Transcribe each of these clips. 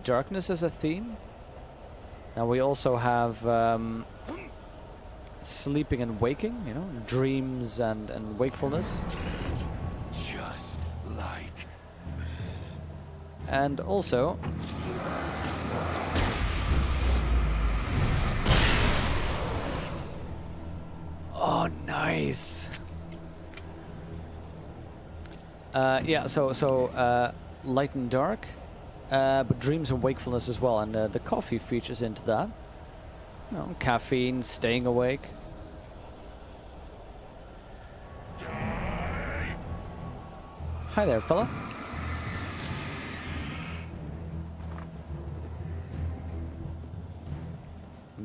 darkness as a theme. Now we also have sleeping and waking, you know, dreams and wakefulness. Just like. And also oh, nice. Yeah, so light and dark, but dreams and wakefulness as well, and the coffee features into that. You know, caffeine, staying awake. Hi there, fella.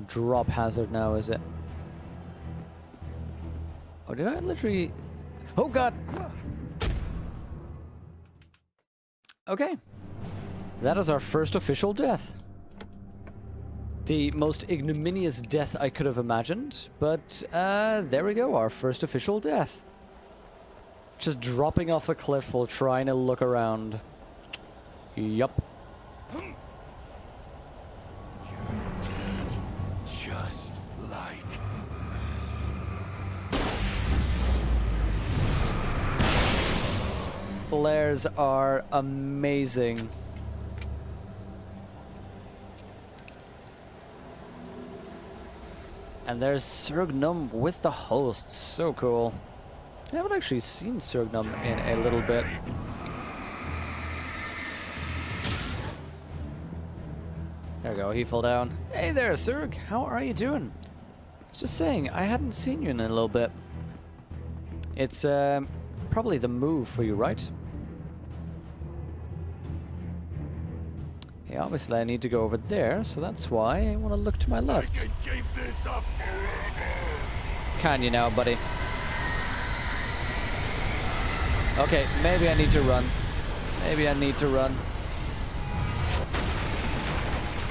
Drop hazard now, is it? Oh, did I literally... Oh, God! Okay. That is our first official death. The most ignominious death I could have imagined, but there we go, our first official death. Just dropping off a cliff while trying to look around. Yup. Just like. Flares are amazing. And there's Surgnum with the host. So cool. I haven't actually seen Surgnum in a little bit. There we go, he fell down. Hey there, Surg. How are you doing? I was just saying, I hadn't seen you in a little bit. It's probably the move for you, right? Yeah, obviously I need to go over there, so that's why I want to look to my left. I can keep this up forever. Can you now, buddy? Okay, maybe I need to run. Maybe I need to run.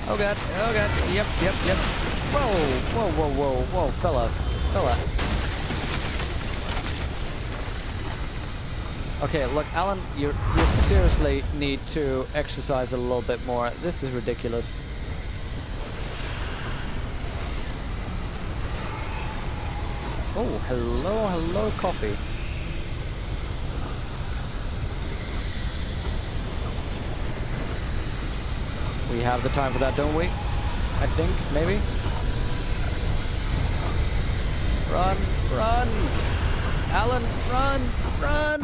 Oh god, yep. Whoa, fella. Okay, look, Alan, you seriously need to exercise a little bit more. This is ridiculous. Oh, hello, coffee. We have the time for that, don't we? I think, maybe. Run! Alan, run!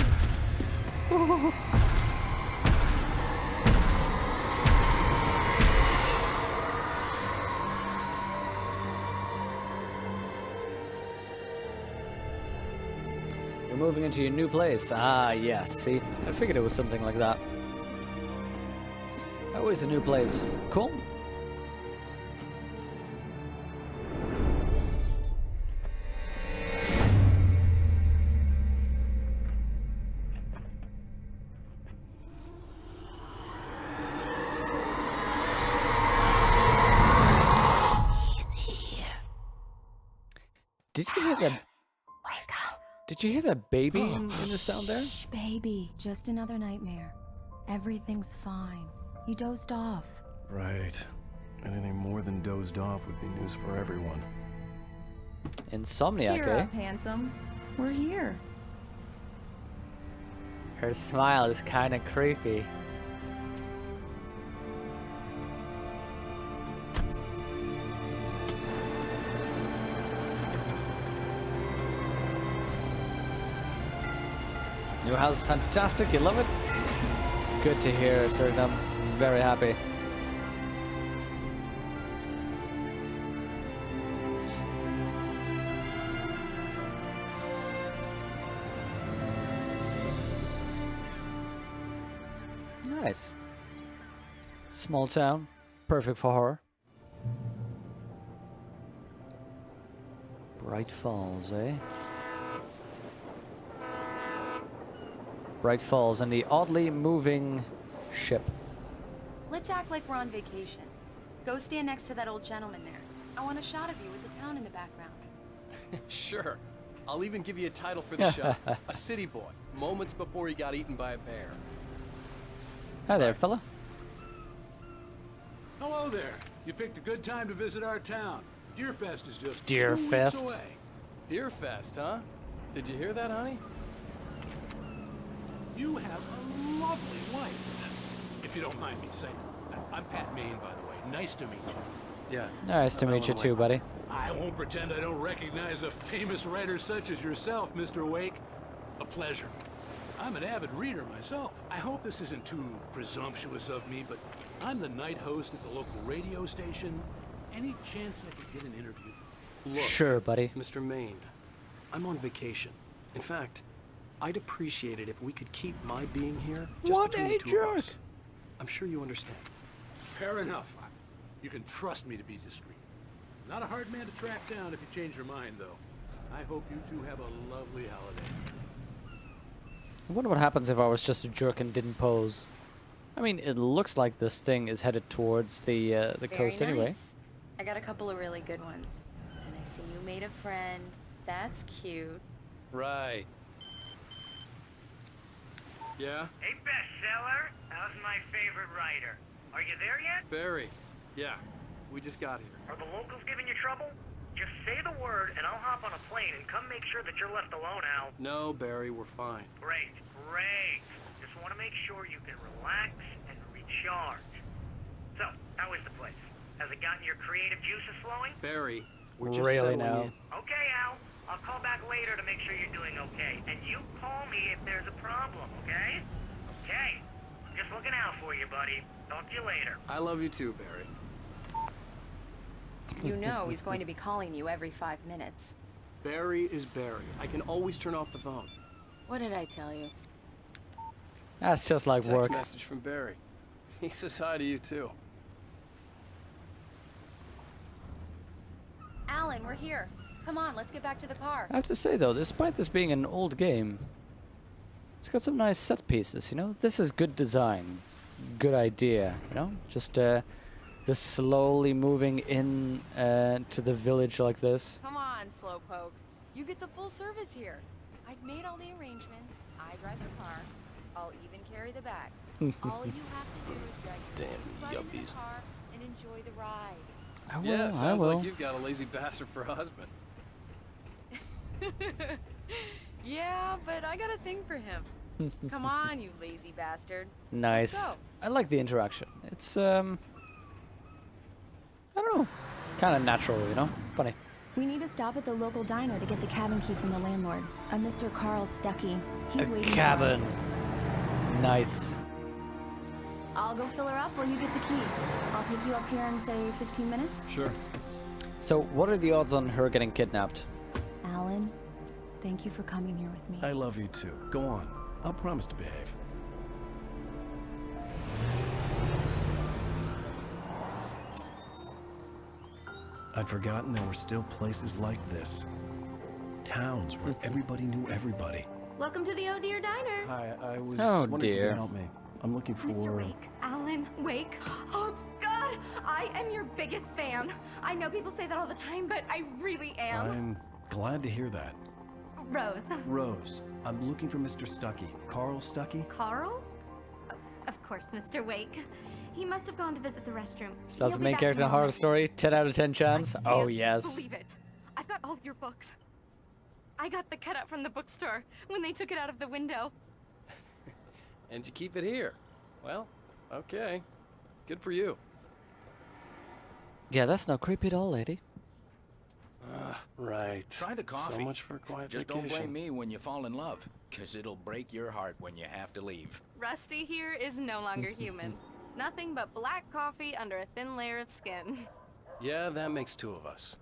You're moving into your new place. Ah, yes. See, I figured it was something like that. Always a new place. Cool. Did you hear that? Wake up. Did you hear that baby in the sound there? Shh, baby. Just another nightmare. Everything's fine. You dozed off. Right. Anything more than dozed off would be news for everyone. Insomniac, Cheer eh? up, handsome. We're here. Her smile is kind of creepy. New house is fantastic, you love it? Good to hear, sir. I'm very happy. Nice. Small town, perfect for horror. Bright Falls, eh? Bright Falls and the oddly moving ship. Let's act like we're on vacation. Go stand next to that old gentleman there. I want a shot of you with the town in the background. Sure. I'll even give you a title for the show. A city boy, moments before he got eaten by a bear. Hi there, fella. Hello there. You picked a good time to visit our town. Deerfest is just 2 weeks Deerfest? away. Deerfest, huh? Did you hear that, honey? You have a lovely wife, if you don't mind me saying. I'm Pat Maine, by the way. Nice to meet you. Yeah. Nice to meet you too, buddy. I won't pretend I don't recognize a famous writer such as yourself, Mr. Wake. A pleasure. I'm an avid reader myself. I hope this isn't too presumptuous of me, but I'm the night host at the local radio station. Any chance I could get an interview? Look, Sure, buddy. Mr. Maine, I'm on vacation. In fact, I'd appreciate it if we could keep my being here just What between a the two jerk. of us. I'm sure you understand. Fair enough. You can trust me to be discreet. Not a hard man to track down if you change your mind, though. I hope you two have a lovely holiday. I wonder what happens if I was just a jerk and didn't pose. I mean, it looks like this thing is headed towards the Very coast anyway. nice. I got a couple of really good ones. And I see you made a friend. That's cute. Right. Yeah? Hey, bestseller. How's my favorite writer? Are you there yet? Barry. Yeah. We just got here. Are the locals giving you trouble? Just say the word and I'll hop on a plane and come make sure that you're left alone, Al. No, Barry, we're fine. Great, great. Just want to make sure you can relax and recharge. So, how is the place? Has it gotten your creative juices flowing? Barry, we're just Really settling now. in. Okay, Al. I'll call back later to make sure you're doing okay. And you call me if there's a problem, okay? Okay. Just looking out for you, buddy. Talk to you later. I love you too, Barry. You know he's going to be calling you every 5 minutes. Barry is Barry. I can always turn off the phone. What did I tell you? That's just like Text work. message from Barry. He says hi to you too. Alan, we're here. Come on, let's get back to the car. I have to say though, despite this being an old game, it's got some nice set pieces, you know? This is good design. Good idea, you know? Just the slowly moving in to the village like this. Come on, Slowpoke. You get the full service here. I've made all the arrangements. I drive the car. I'll even carry the bags. All you have to do is drag your Damn butt into yuppies. the car and enjoy the ride. I will, Yeah, I sounds will. like you've got a lazy bastard for a husband. Yeah, but I got a thing for him. Come on, you lazy bastard. Nice. Let's go. I like the interaction. It's I don't know, kind of natural, you know? Funny. We need to stop at the local diner to get the cabin key from the landlord, a Mr. Carl Stuckey. He's waiting for Cabin. us. Nice. I'll go fill her up while you get the key. I'll pick you up here in, say, 15 minutes. Sure. So, what are the odds on her getting kidnapped? Alan, thank you for coming here with me. I love you too. Go on. I'll promise to behave. I'd forgotten there were still places like this. Towns where everybody knew everybody. Welcome to the Oh Dear Diner. Hi, I was Oh, wondering if you dear. could help me. I'm looking for... Mr. Wake. Alan Wake. Oh, God. I am your biggest fan. I know people say that all the time, but I really am. I'm glad to hear that. Rose. Rose, I'm looking for Mr. Stuckey. Carl Stuckey? Carl? Of course, Mr. Wake. He must have gone to visit the restroom. Spells He'll the be main back character in a horror moment. story. 10 out of 10 chance. I Oh, can't yes. believe it. I've got all your books. I got the cutout from the bookstore when they took it out of the window. And you keep it here. Well, okay. Good for you. Yeah, that's not creepy at all, lady. Right. Try the coffee. So much for a quiet Just vacation. don't blame me when you fall in love, 'cause it'll break your heart when you have to leave. Rusty here is no longer human. Nothing but black coffee under a thin layer of skin. Yeah, that makes two of us.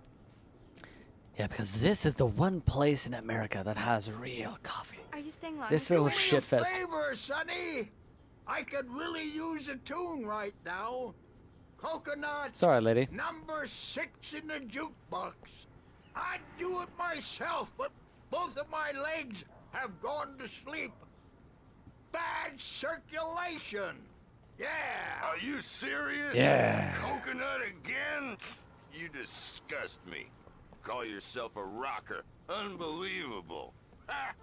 Yeah, because this is the one place in America that has real coffee. Are you staying long? This Mr. little Wake? shit fest. Favor, Sonny. I could really use a tune right now. Coconut. Sorry, lady. Number 6 in the jukebox. I'd do it myself, but both of my legs have gone to sleep. Bad circulation. Yeah. Are you serious? Yeah. Coconut again? You disgust me. Call yourself a rocker. Unbelievable. Ha!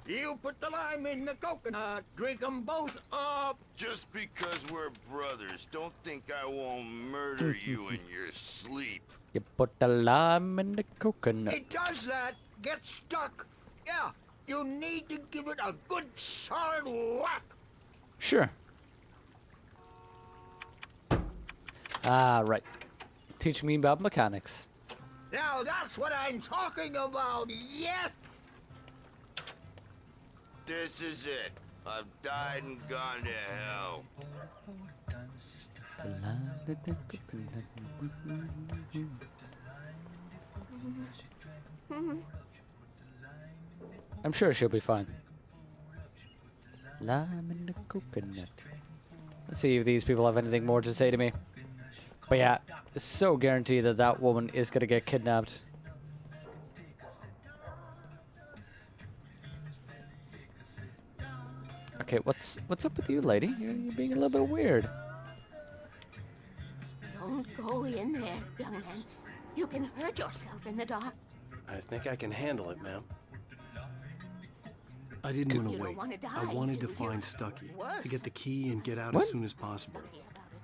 You put the lime in the coconut, drink them both up. Just because we're brothers, don't think I won't murder you in your sleep. You put the lime in the coconut. It does that. Get stuck. Yeah, you need to give it a good solid whack. Sure. Ah, right. Teach me about mechanics. Now that's what I'm talking about, yes! This is it. I've died and gone to hell. The lime in the coconut. I'm sure she'll be fine. Lime in the coconut. Let's see if these people have anything more to say to me. But yeah, it's so guaranteed that that woman is gonna get kidnapped. Okay, what's up with you, lady? You're being a little bit weird. Don't go in there, young man. You can hurt yourself in the dark. I think I can handle it, ma'am. I didn't want You to don't wait. wanna die, I wanted to do you? find Stucky, Worse. to get the key and get out What? as soon as possible.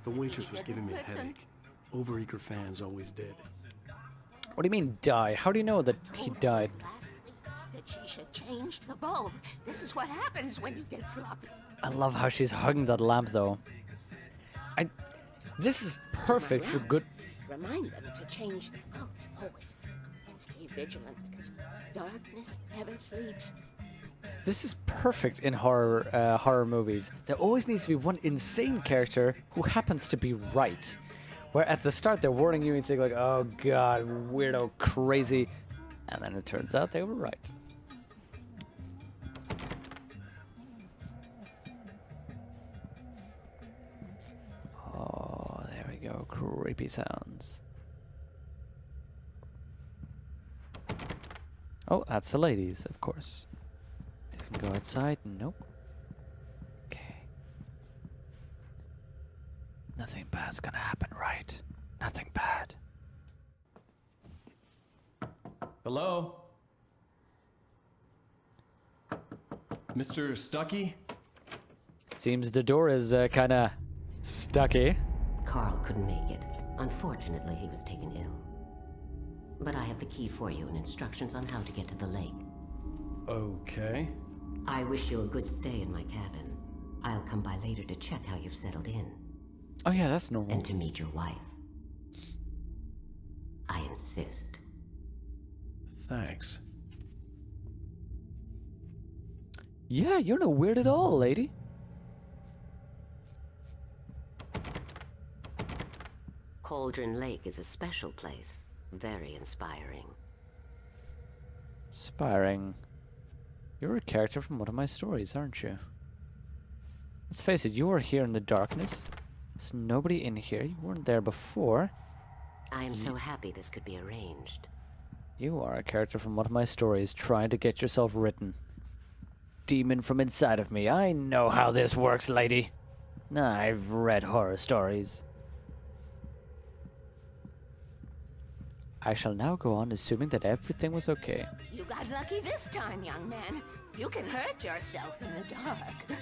The waitress was giving me a Listen. headache. Overeager fans always did. What do you mean die? How do you know that he Told died? us last week that she should change the bulb. This is what happens when you get sloppy. I love how she's hugging that lamp, though. This is perfect for good. Remind them to change the bulbs always. Stay vigilant because darkness never sleeps. This is perfect in horror movies. There always needs to be one insane character who happens to be right. Where at the start they're warning you and you think like, oh god, weirdo, crazy. And then it turns out they were right. Oh, there we go. Creepy sounds. Oh, that's the ladies, of course. They can go outside. Nope. Okay. Nothing bad's gonna happen, right? Nothing bad. Hello? Mr. Stucky? Seems the door is kinda stucky. Carl couldn't make it. Unfortunately, he was taken ill. But I have the key for you and instructions on how to get to the lake. Okay. I wish you a good stay in my cabin. I'll come by later to check how you've settled in. Oh yeah, that's normal. And to meet your wife. I insist. Thanks. Yeah, you're no weird at all, lady. Cauldron Lake is a special place. Very inspiring. Inspiring. You're a character from one of my stories, aren't you? Let's face it, you are here in the darkness. There's nobody in here. You weren't there before. I am so happy this could be arranged. You are a character from one of my stories trying to get yourself written. Demon from inside of me. I know how this works, lady. I've read horror stories. I shall now go on assuming that everything was okay. You got lucky this time, young man. You can hurt yourself in the dark.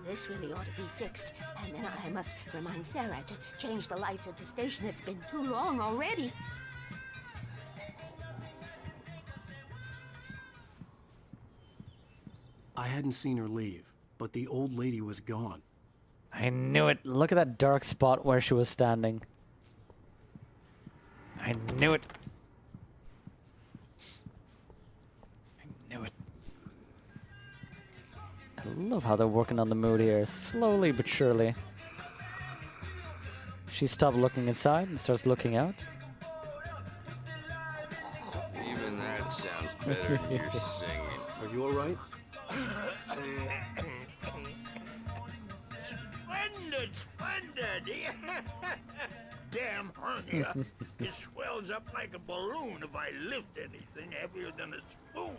This really ought to be fixed. And then I must remind Sarah to change the lights at the station. It's been too long already. I hadn't seen her leave, but the old lady was gone. I knew it. Look at that dark spot where she was standing. I knew it. I knew it. I love how they're working on the mood here, slowly but surely. She stopped looking inside and starts looking out. Even that sounds better than your singing. Are you alright? Splendid, splendid! Damn hernia. It swells up like a balloon if I lift anything heavier than a spoon.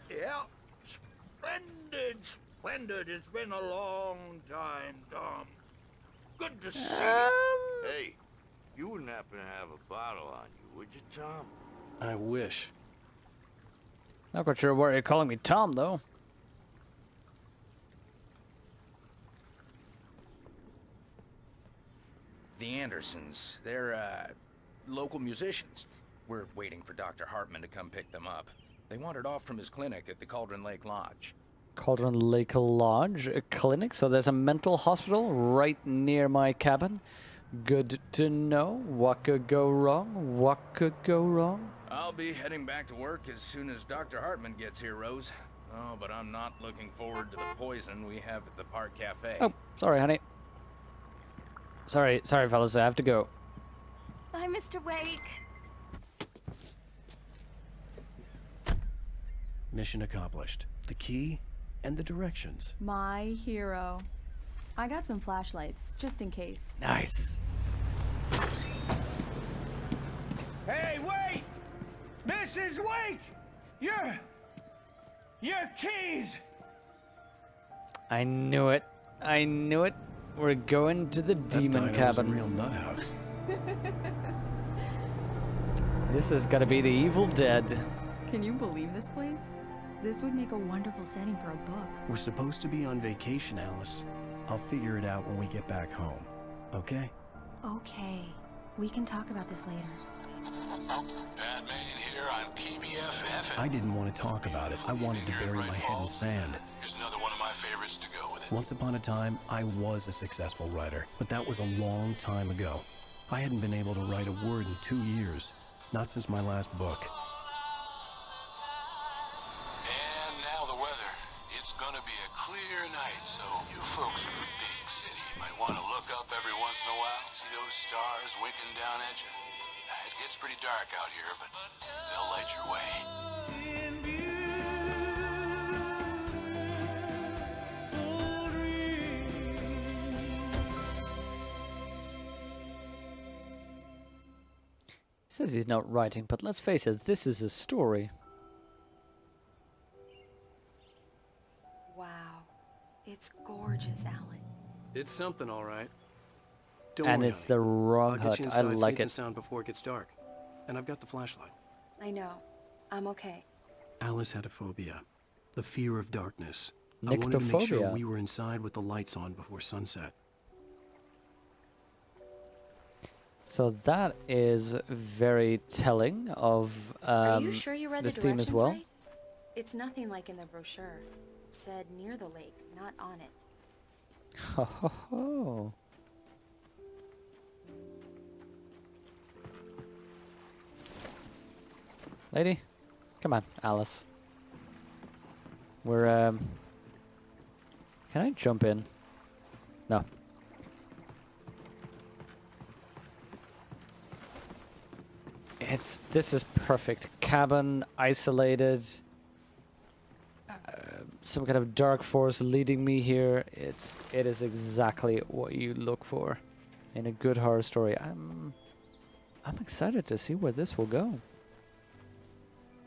Yeah, splendid, splendid. It's been a long time, Tom. Good to see you. Hey, you wouldn't happen to have a bottle on you, would you, Tom? I wish. Not quite sure why you're calling me Tom, though. the Andersons. They're, local musicians. We're waiting for Dr. Hartman to come pick them up. They wandered off from his clinic at the Cauldron Lake Lodge. Cauldron Lake Lodge, a clinic? So there's a mental hospital right near my cabin? Good to know. What could go wrong? What could go wrong? I'll be heading back to work as soon as Dr. Hartman gets here, Rose. Oh, but I'm not looking forward to the poison we have at the Park Cafe. Oh, sorry, honey. Sorry, fellas, I have to go. Bye, Mr. Wake. Mission accomplished. The key and the directions. My hero. I got some flashlights, just in case. Nice. Hey, wait! Mrs. Wake! Your keys! I knew it. I knew it. We're going to the demon cabin. Was a real nut house. This is gonna be the Evil Dead. Can you believe this place? This would make a wonderful setting for a book. We're supposed to be on vacation, Alice. I'll figure it out when we get back home. Okay? Okay. We can talk about this later. Batman here on PBFF. I didn't want to talk about it. I wanted to bury my head in sand. Here's another one of my favorites to go with it. Once upon a time, I was a successful writer, but that was a long time ago. I hadn't been able to write a word in 2 years. Not since my last book. And now the weather. It's gonna be a clear night, so you folks in the big city might want to look up every once in a while, see those stars winking down at you. It gets pretty dark out here, but they'll light your way. He says he's not writing, but let's face it, this is a story. Wow. It's gorgeous, Alan. It's something, all right. Don't And worry, it's honey. the wrong I'll get hut. you I inside like safe and it. sound before it gets dark. And I've got the flashlight. I know. I'm okay. Alice had a phobia. The fear of darkness. I wanted to make sure Nyctophobia. we were inside with the lights on before sunset. So that is very telling of Are you sure you read the the theme directions as well. right? It's nothing like in the brochure. It said near the lake, not on it. Ho ho ho. Lady, come on, Alice. We're Can I jump in? No. This is perfect. Cabin, isolated. Some kind of dark force leading me here. It is exactly what you look for in a good horror story. I'm excited to see where this will go.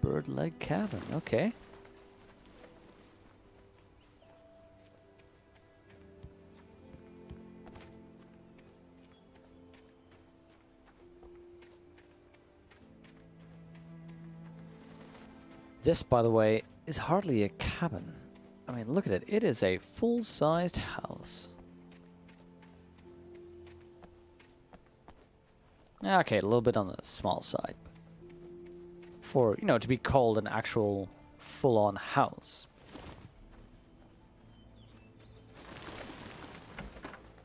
Bird-leg cabin. Okay. This, by the way, is hardly a cabin. I mean, look at it. It is a full-sized house. Okay, a little bit on the small side. For, you know, to be called an actual full-on house.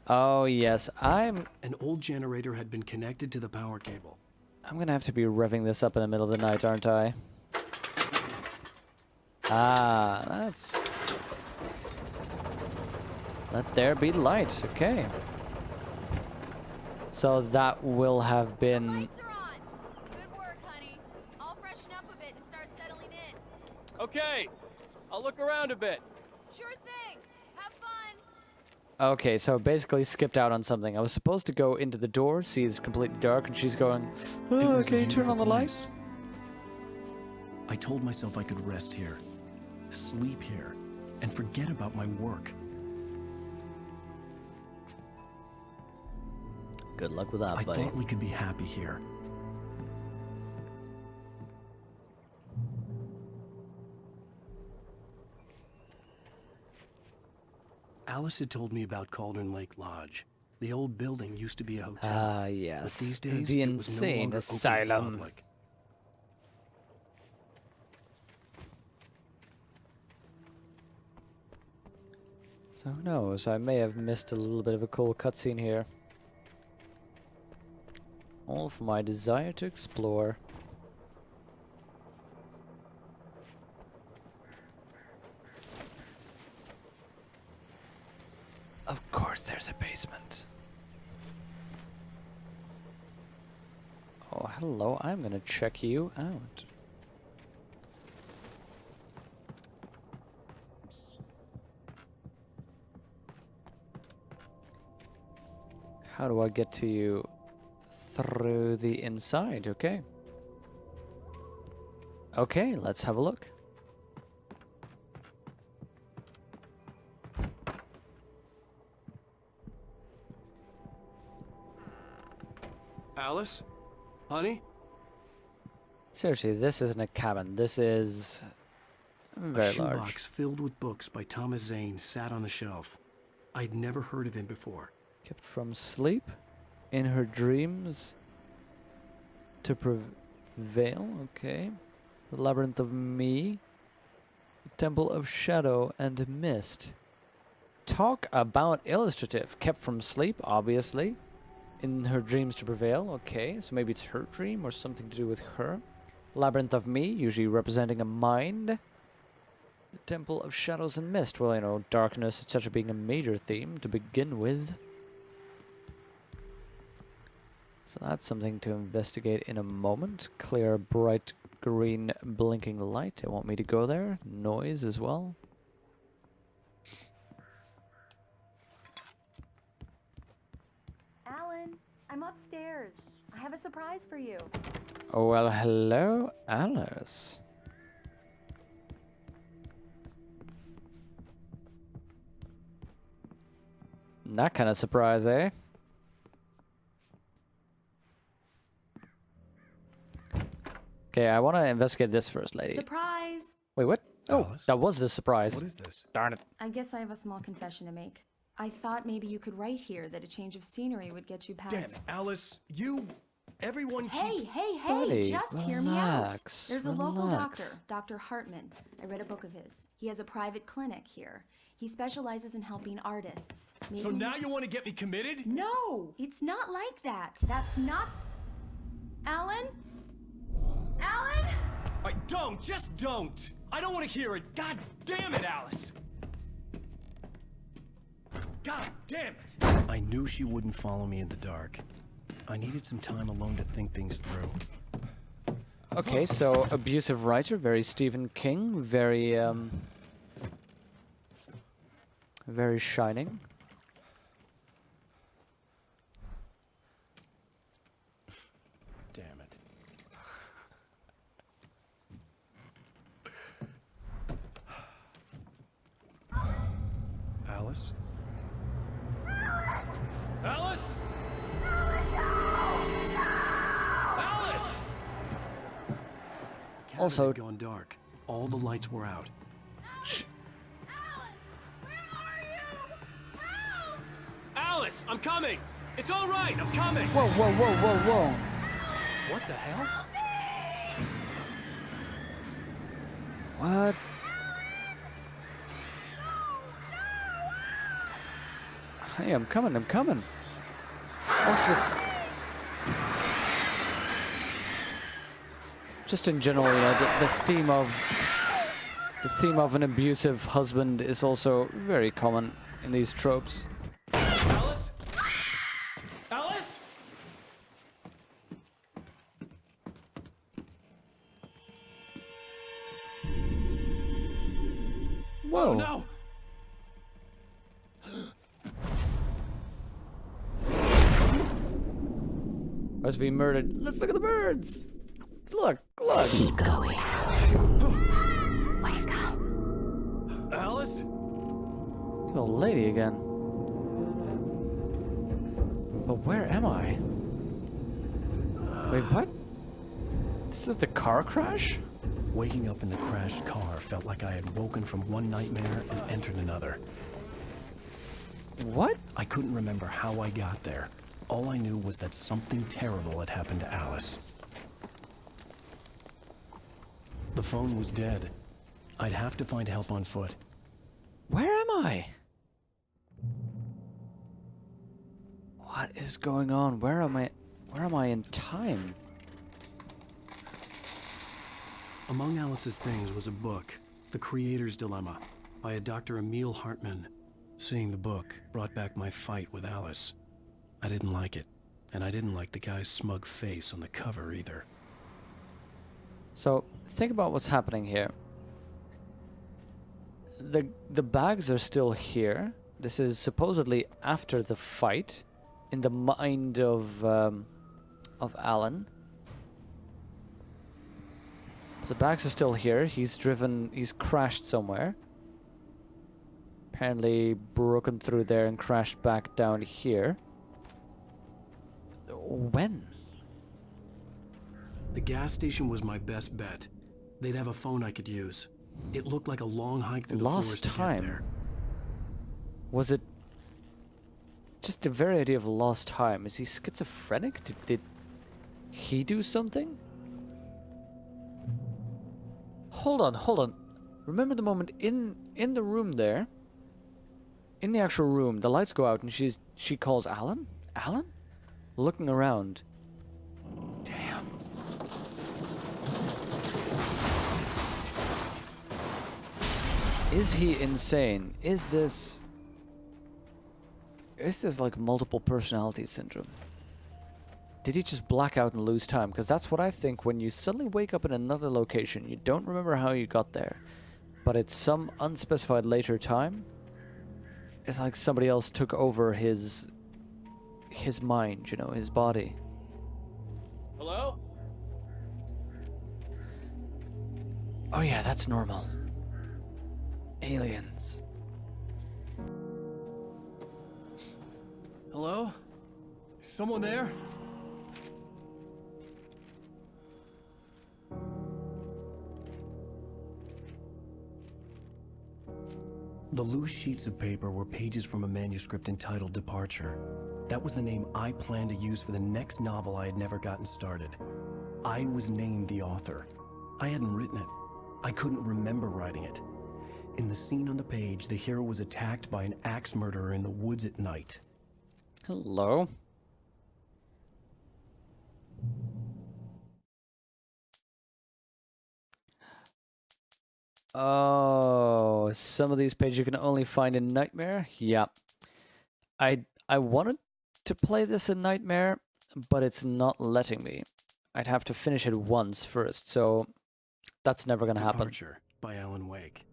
Oh, yes, An old generator had been connected to the power cable. I'm gonna have to be revving this up in the middle of the night, aren't I? Ah, that's... Let there be light, okay. So that will have been... Lights are on. Good work, honey. I'll freshen up a bit and start settling in. Okay, I'll look around a bit. Sure thing. Have fun. Okay, so basically skipped out on something. I was supposed to go into the door, see it's completely dark, and she's going, oh, can you turn on the lights? I told myself I could rest here, sleep here, and forget about my work. Good luck with that, I buddy. thought we could be happy here. Alice had told me about Cauldron Lake Lodge. The old building used to be a hotel. Ah, yes. But these days, The it was no insane longer open to the asylum. public. So who knows? I may have missed a little bit of a cool cutscene here. All for my desire to explore. Of course there's a basement. Oh, hello. I'm gonna check you out. How do I get to you? Through the inside, okay. Okay, let's have a look. Alice? Honey? Seriously, this isn't a cabin. This is very A shoebox large. filled with books by Thomas Zane sat on the shelf. I'd never heard of him before. Kept from sleep, in her dreams, to prevail, okay. The Labyrinth of Me, the Temple of Shadow and Mist. Talk about illustrative. Kept from sleep, obviously. In her dreams to prevail, okay. So maybe it's her dream or something to do with her. Labyrinth of Me, usually representing a mind. The Temple of Shadows and Mist, well, you know, darkness, etc. being a major theme to begin with. So that's something to investigate in a moment. Clear, bright, green, blinking light. They want me to go there. Noise as well. Alan, I'm upstairs. I have a surprise for you. Oh, well, hello, Alice. That kind of surprise, eh? Okay, I want to investigate this first, lady. Surprise! Wait, what? Oh, Alice? that was the surprise. What is this? Darn it. I guess I have a small confession to make. I thought maybe you could write here that a change of scenery would get you past... Damn it, Alice, you... Everyone Hey, keeps... hey, hey, Buddy, just hear me out. relax, There's a local relax. doctor, Dr. Hartman. I read a book of his. He has a private clinic here. He specializes in helping artists. So Maybe- now you want to get me committed? No, it's not like that. That's not... Alan? Alan? Just don't! I don't want to hear it! God damn it, Alice! God damn it! I knew she wouldn't follow me in the dark. I needed some time alone to think things through. Okay, so abusive writer, very Stephen King, very very Shining. Damn it. Alice? Alice? Alice! The cabin Also- had gone dark. All the lights were out. Alice, I'm coming! It's all right, I'm coming! Whoa, whoa, whoa, whoa, whoa. What the hell? What? Hey, I'm coming, I'm coming. Also just in general, you know, the theme of an abusive husband is also very common in these tropes. Alice? Alice? Whoa. Oh, no! Must be murdered. Let's look at the birds. Look, look. Keep going. Wake up. Alice? The old lady again. But where am I? Wait, what? This is the car crash? Waking up in the crashed car felt like I had woken from one nightmare and entered another. What? I couldn't remember how I got there. All I knew was that something terrible had happened to Alice. The phone was dead. I'd have to find help on foot. Where am I? What is going on? Where am I in time? Among Alice's things was a book, The Creator's Dilemma, by a Dr. Emil Hartman. Seeing the book brought back my fight with Alice. I didn't like it, and I didn't like the guy's smug face on the cover either. So, think about what's happening here. The bags are still here. This is supposedly after the fight, in the mind of Alan. The bags are still here. He's crashed somewhere. Apparently broken through there and crashed back down here. When? The gas station was my best bet. They'd have a phone I could use. It looked like a long hike through the forest to get there. Was it just the very idea of lost time? Is he schizophrenic? Did he do something? Hold on. Remember the moment in the room there? In the actual room, the lights go out and she calls Alan? Alan? Looking around. Damn. Is he insane? Is this like multiple personality syndrome? Did he just black out and lose time? Because that's what I think when you suddenly wake up in another location. You don't remember how you got there, but it's some unspecified later time. It's like somebody else took over his mind, you know, his body. Hello? Oh yeah, that's normal. Aliens. Hello? Is someone there? The loose sheets of paper were pages from a manuscript entitled Departure. That was the name I planned to use for the next novel I had never gotten started. I was named the author. I hadn't written it. I couldn't remember writing it. In the scene on the page, the hero was attacked by an axe murderer in the woods at night. Hello? Oh, some of these pages you can only find in Nightmare? Yeah. I wanted to play this in Nightmare, but it's not letting me. I'd have to finish it once first, so that's never gonna happen. Departure by Alan Wake.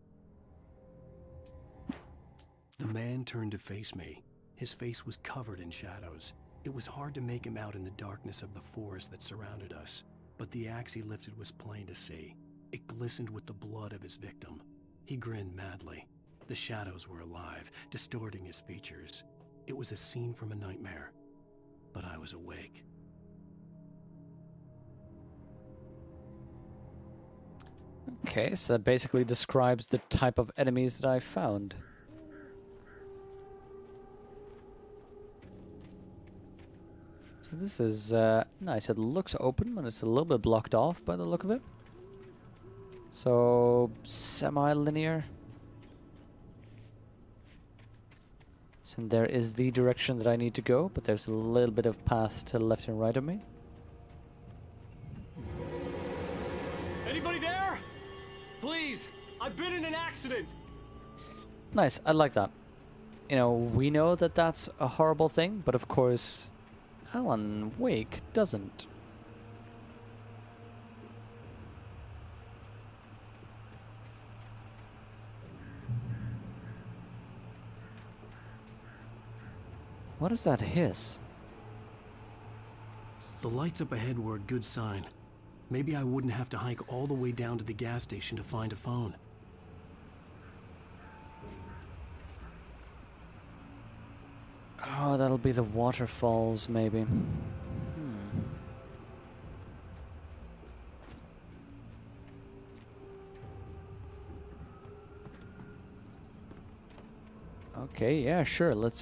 The man turned to face me. His face was covered in shadows. It was hard to make him out in the darkness of the forest that surrounded us, but the axe he lifted was plain to see. It glistened with the blood of his victim. He grinned madly. The shadows were alive, distorting his features. It was a scene from a nightmare, but I was awake. Okay, so that basically describes the type of enemies that I found. So this is nice. It looks open, but it's a little bit blocked off by the look of it. So, semi-linear. So there is the direction that I need to go, but there's a little bit of path to the left and right of me. Anybody there? Please, I've been in an accident. Nice, I like that. You know, we know that that's a horrible thing, but of course, Alan Wake doesn't. What is that hiss? The lights up ahead were a good sign. Maybe I wouldn't have to hike all the way down to the gas station to find a phone. Oh, that'll be the waterfalls, maybe. Okay, yeah, sure. Let's